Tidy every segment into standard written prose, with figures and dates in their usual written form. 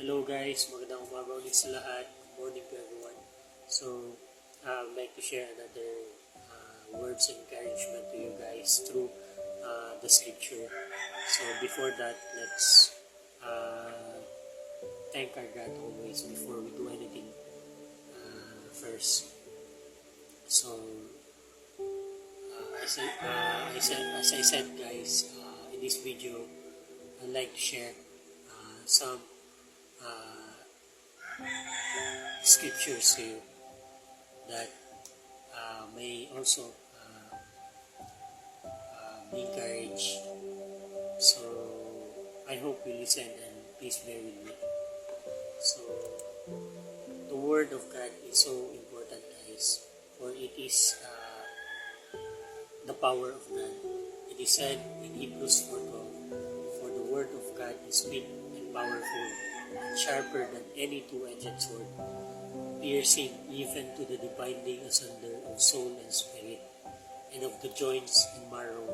Hello guys, magandang umaga ulit sa lahat. Good morning to everyone. So, I'd like to share another words of encouragement to you guys through the scripture. So, before that, let's thank our God always before we do anything first. So, as I said guys, in this video, I'd like to share some scriptures to you that may also be encouraged. So, I hope you listen and please bear with me. So, the Word of God is so important guys, for it is the power of God. It is said in Hebrews 4:12, for the Word of God is quick and powerful, and sharper than any two-edged sword, piercing even to the dividing asunder of soul and spirit, and of the joints and marrow,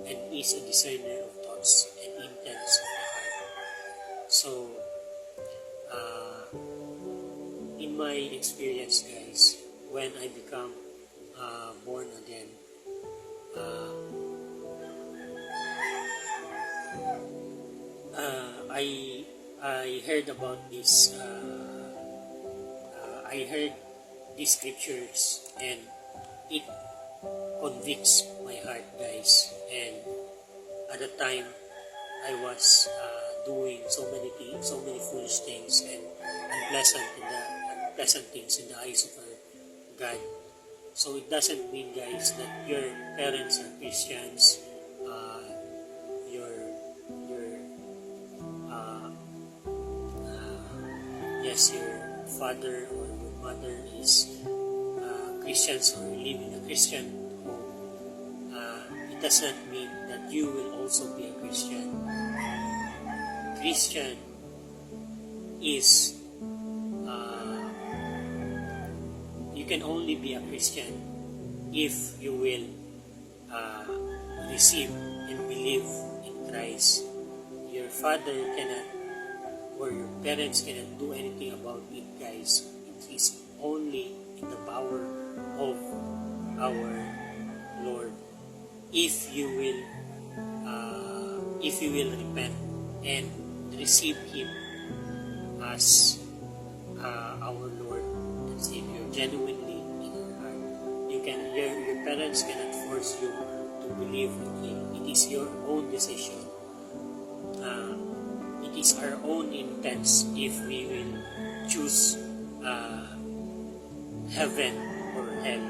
and is a discerner of thoughts and intents of the heart. So, in my experience, guys, when I become born again, I heard about this. I heard these scriptures and it convicts my heart guys, and at the time I was doing so many foolish things and unpleasant things in the eyes of our God. So it doesn't mean guys that your parents are Christians, your yes, your father or your mother is Christians or live in a Christian home. It does not mean that you will also be a Christian. Christian is you can only be a Christian if you will receive and believe in Christ. Your father cannot or your parents cannot do anything about it guys. It is only in the power of our Lord. If you will repent and receive Him as our Lord and Savior genuinely in your heart, your parents cannot force you to believe in Him. It is your own decision. It is our own intents if we will choose heaven or hell.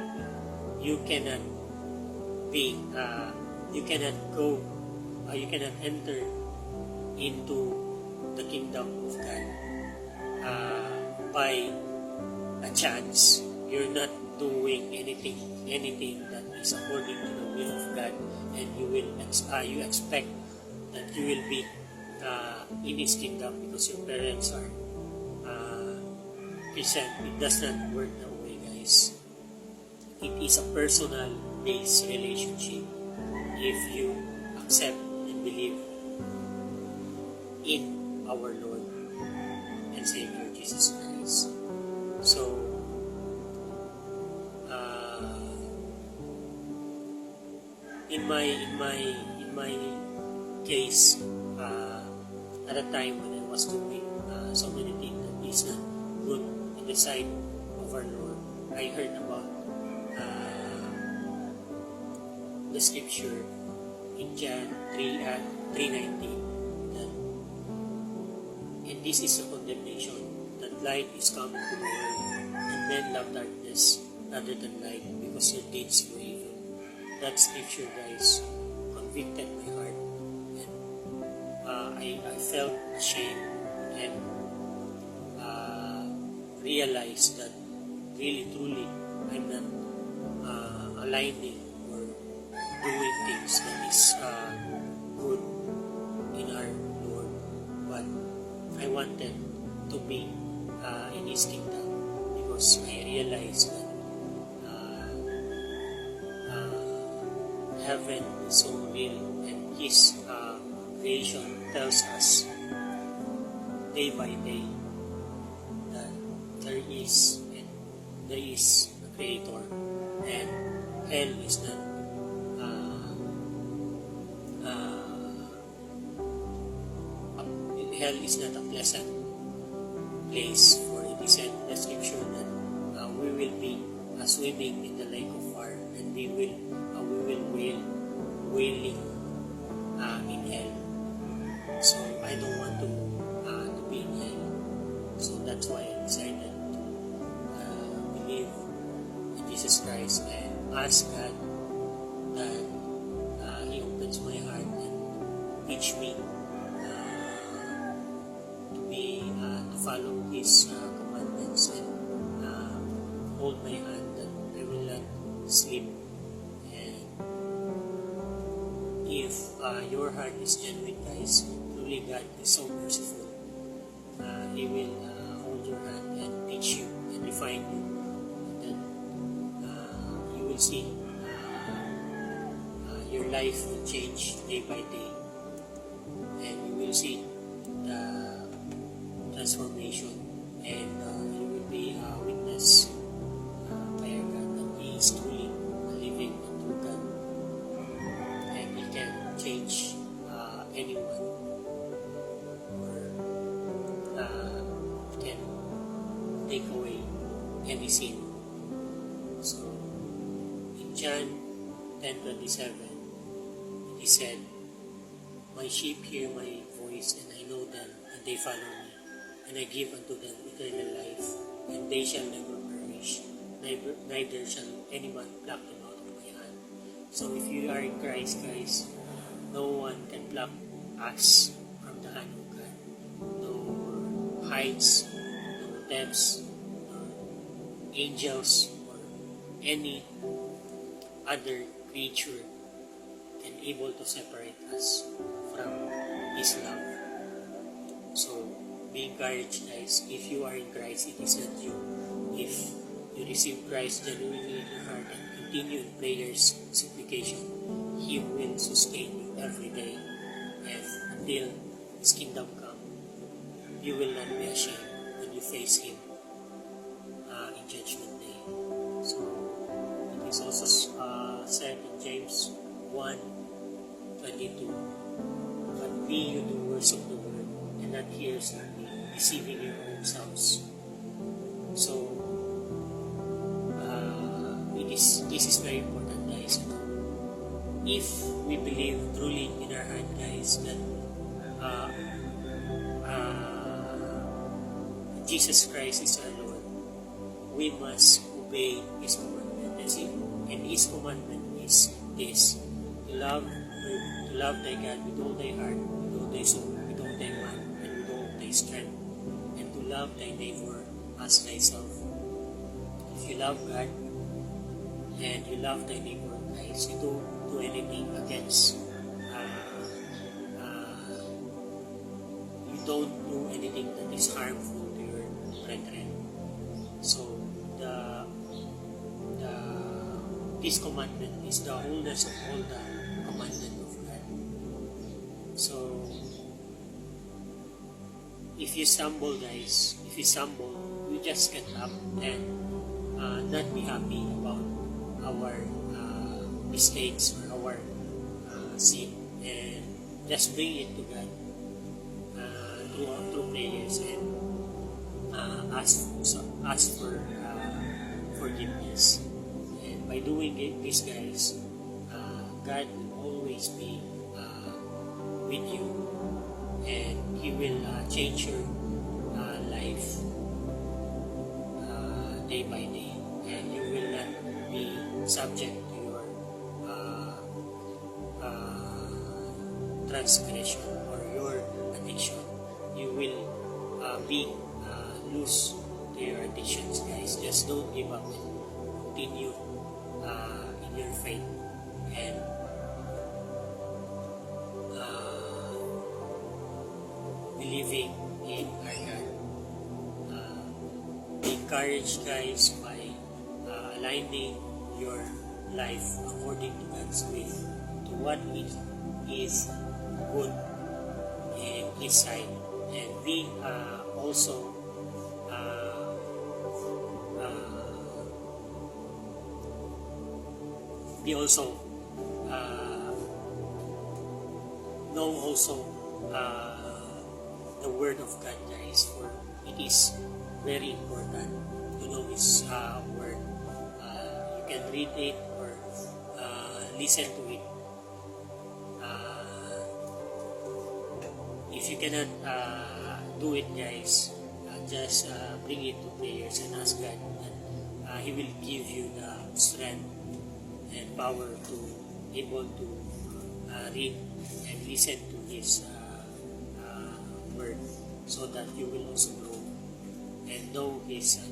You cannot enter into the kingdom of God by a chance. You're not doing anything that is according to the will of God, and you expect that you will be in His kingdom because your parents are Christian. It does not work that way, guys. It is a personal-based relationship if you accept and believe in our Lord and Savior Jesus Christ. So, in my case, at a time when I was doing so many things that is not good in the sight of our Lord, I heard about the scripture in John 3:19 that, and this is a condemnation, that light is coming to the world, and men love darkness rather than light because their deeds were evil. That scripture, guys, convicted my heart, and I felt ashamed and realized that really truly I'm not aligning or doing things that is good in our Lord, but I wanted to be in His kingdom because I realized that heaven is so real, and His creation tells us day by day that there is a creator, and hell is not uh, uh, hell is not a pleasant place, for it is said in the scripture that we will be swimming in the lake of fire, and we will wailing in hell. So I don't want to be in hell. So that's why I decided to believe in Jesus Christ and ask God that He opens my heart and teach me to follow His commandments, and hold my hand that I will not sleep. And if your heart is genuine, guys, truly God is so merciful. He will hold your hand and teach you and refine you. And then you will see your life will change day by day. And you will see the transformation, and you will be a witness by our God that He is truly a living and true God. And He can change anyone, or can take away any sin. So in John 10:27, He said, "My sheep hear my voice, and I know them, and they follow me. And I give unto them eternal life, and they shall never perish, neither shall any man pluck them out of my hand." So if you are in Christ, guys, no one can pluck us from the hand of God. No heights, no depths, no angels, or any other creature can able to separate us from His love. So be encouraged, guys. If you are in Christ, it is not you. If you receive Christ genuinely in your heart and continue in prayers, supplication, He will sustain you every day, and until His kingdom come, you will not be ashamed when you face Him in Judgment Day. So it is also said in James 1:22, "But be you doers of the word, and not hearers only, deceiving your own selves." So this is very important, guys. If we believe truly in our heart, guys, that Jesus Christ is our Lord, we must obey His commandment. And His commandment is this: to love thy God with all thy heart, with all thy soul, with all thy mind, and with all thy strength, and to love thy neighbor as thyself. If you love God and you love thy neighbor, guys, you don't do anything against. You don't do anything that is harmful to your brethren. So this commandment is the wholeness of all the commandment of God. So if you stumble, guys, you just get up and not be happy about our mistakes or our sin, and just bring it to God through prayers, and ask for forgiveness. And by doing this, guys, God will always be with you, and He will change your life day by day, and you will not be subject to your transgression or your addiction. You will be loose to your addictions, guys. Just don't give up, and continue in your faith, and believing in our God. Be encouraged, guys, by aligning your life according to God's will, to what is good in His sight, and we also we also know also the Word of God, guys, for it is very important to know His Word. You can read it or listen to it. If you cannot do it, guys, just bring it to prayers and ask God that He will give you the strength and power to able to read and listen to His Word, so that you will also grow and know His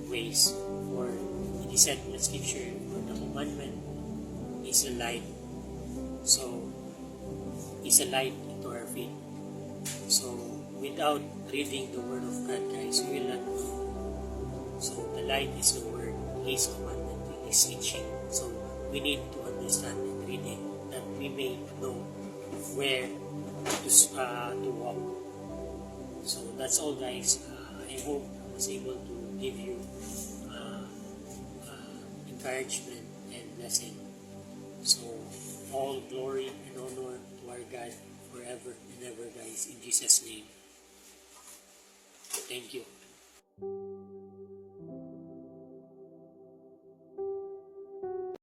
ways. For it is said in the scripture, for the commandment is a light, so is a light into our feet. So without reading the Word of God, guys, we will not know. So the light is the Word, His commandment, His teaching. So we need to understand and read it, that we may know where to walk. So that's all, guys. I hope I was able to give you encouragement and blessing. So all glory and honor to our God forever and ever, guys, in Jesus' name. Thank you.